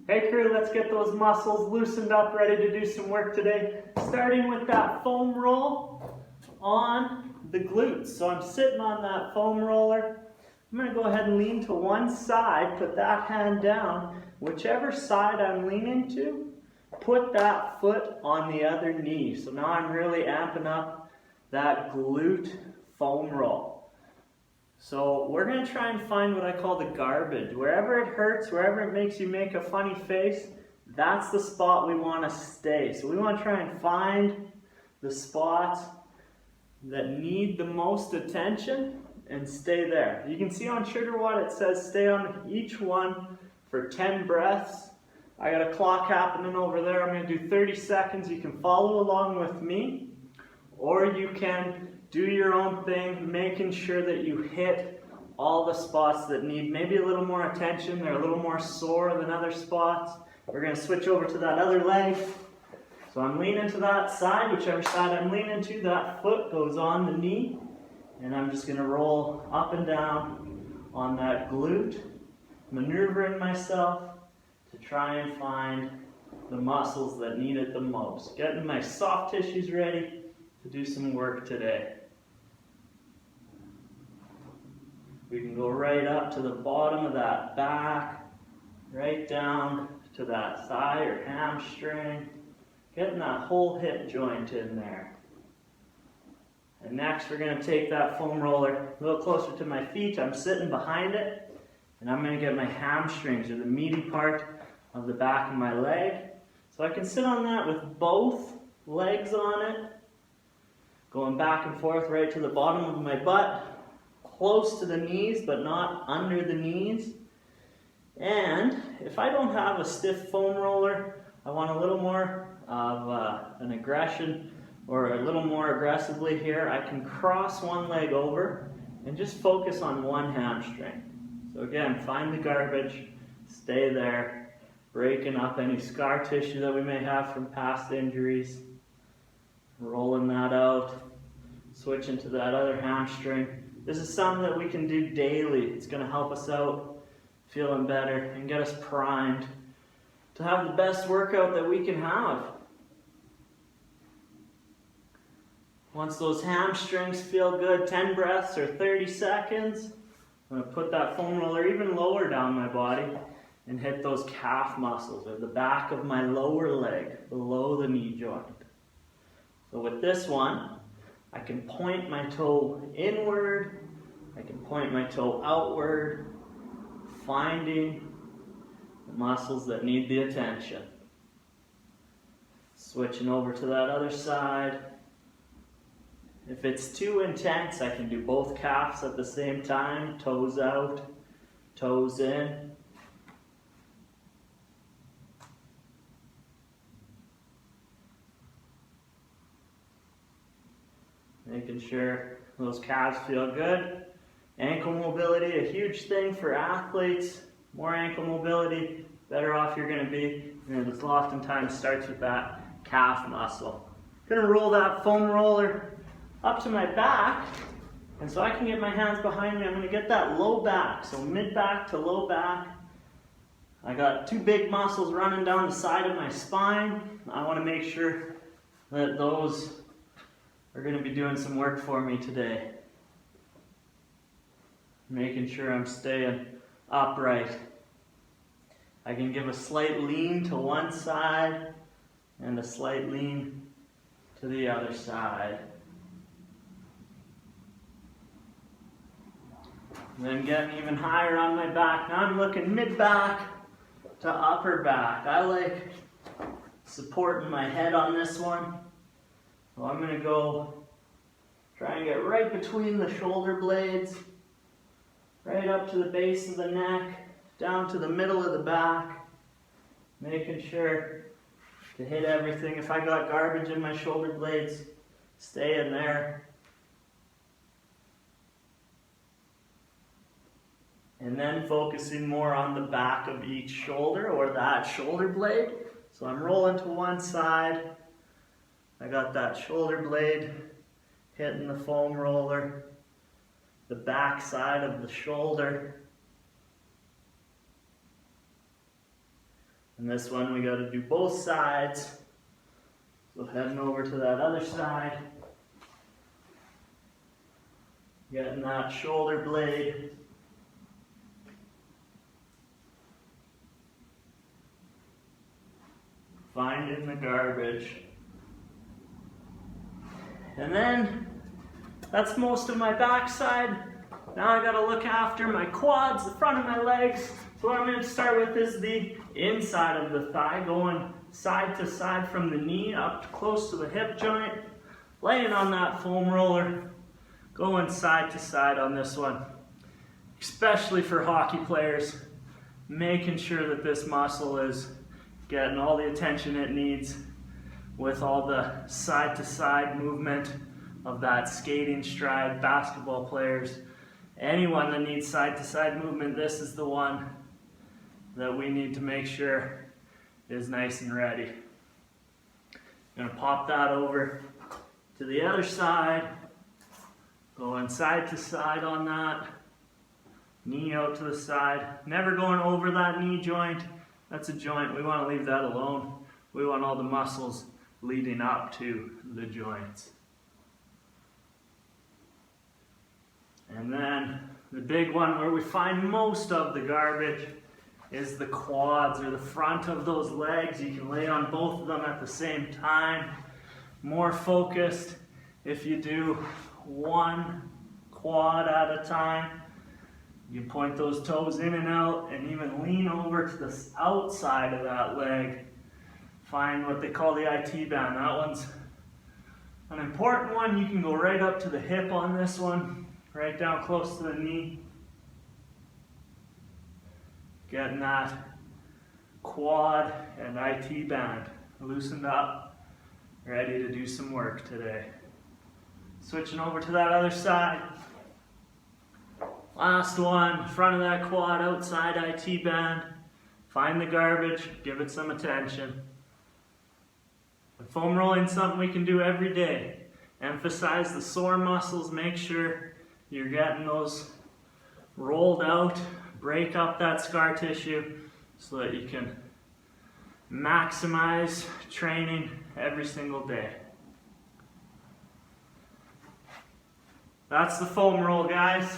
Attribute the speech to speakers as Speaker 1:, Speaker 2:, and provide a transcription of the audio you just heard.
Speaker 1: Hey crew, let's get those muscles loosened up, ready to do some work today. Starting with that foam roll on the glutes. So I'm sitting on that foam roller. I'm going to go ahead and lean to one side, put that hand down. Whichever side I'm leaning to, put that foot on the other knee. So now I'm really amping up that glute foam roll. So we're going to try and find what I call the garbage. Wherever it hurts, wherever it makes you make a funny face, that's the spot we want to stay. So we want to try and find the spots that need the most attention and stay there. You can see on SugarWOD it says stay on each one for 10 breaths. I got a clock happening over there. I'm going to do 30 seconds. You can follow along with me, or you can do your own thing, making sure that you hit all the spots that need maybe a little more attention. They're a little more sore than other spots. We're going to switch over to that other leg. So I'm leaning to that side, whichever side I'm leaning to, that foot goes on the knee. And I'm just going to roll up and down on that glute, maneuvering myself to try and find the muscles that need it the most. Getting my soft tissues ready to do some work today. We can go right up to the bottom of that back, right down to that thigh or hamstring, getting that whole hip joint in there. And next we're going to take that foam roller a little closer to my feet. I'm sitting behind it, and I'm going to get my hamstrings, or the meaty part of the back of my leg. So I can sit on that with both legs on it, going back and forth right to the bottom of my butt, close to the knees but not under the knees. And if I don't have a stiff foam roller, I want a little more of an aggression, or a little more aggressively here, I can cross one leg over and just focus on one hamstring. So again, find the garbage, stay there, breaking up any scar tissue that we may have from past injuries, rolling that out, switching to that other hamstring. This is something that we can do daily. It's going to help us out feeling better and get us primed to have the best workout that we can have. Once those hamstrings feel good, 10 breaths or 30 seconds, I'm going to put that foam roller even lower down my body and hit those calf muscles, or the back of my lower leg, below the knee joint. So with this one, I can point my toe inward, I can point my toe outward, finding the muscles that need the attention. Switching over to that other side. If it's too intense, I can do both calves at the same time, toes out, toes in. Making sure those calves feel good. Ankle mobility, a huge thing for athletes. More ankle mobility, better off you're going to be. And this oftentimes starts with that calf muscle. Going to roll that foam roller up to my back, and so I can get my hands behind me. I'm going to get that low back, so mid back to low back. I got two big muscles running down the side of my spine. I want to make sure that those are going to be doing some work for me today. Making sure I'm staying upright. I can give a slight lean to one side and a slight lean to the other side. Then getting even higher on my back. Now I'm looking mid-back to upper back. I like supporting my head on this one. So I'm going to go try and get right between the shoulder blades, right up to the base of the neck, down to the middle of the back, making sure to hit everything. If I got garbage in my shoulder blades, stay in there. And then focusing more on the back of each shoulder, or that shoulder blade. So I'm rolling to one side. I got that shoulder blade hitting the foam roller, the back side of the shoulder. And this one we got to do both sides. So heading over to that other side. Getting that shoulder blade. Finding the garbage. And then that's most of my backside. Now I gotta look after my quads, the front of my legs. So what I'm gonna start with is the inside of the thigh, going side to side from the knee up close to the hip joint. Laying on that foam roller, going side to side on this one. Especially for hockey players, making sure that this muscle is getting all the attention it needs with all the side to side movement of that skating stride. Basketball players, anyone that needs side to side movement, this is the one that we need to make sure is nice and ready. I'm gonna pop that over to the other side, going side to side on that, knee out to the side, never going over that knee joint. That's a joint, we want to leave that alone. We want all the muscles leading up to the joints. And then the big one where we find most of the garbage is the quads, or the front of those legs. You can lay on both of them at the same time. More focused if you do one quad at a time. You can point those toes in and out and even lean over to the outside of that leg. Find what they call the IT band. That one's an important one. You can go right up to the hip on this one, right down close to the knee. Getting that quad and IT band loosened up, ready to do some work today. Switching over to that other side. Last one, front of that quad, outside IT band. Find the garbage, give it some attention. Foam rolling is something we can do every day. Emphasize the sore muscles, make sure you're getting those rolled out, break up that scar tissue so that you can maximize training every single day. That's the foam roll, guys.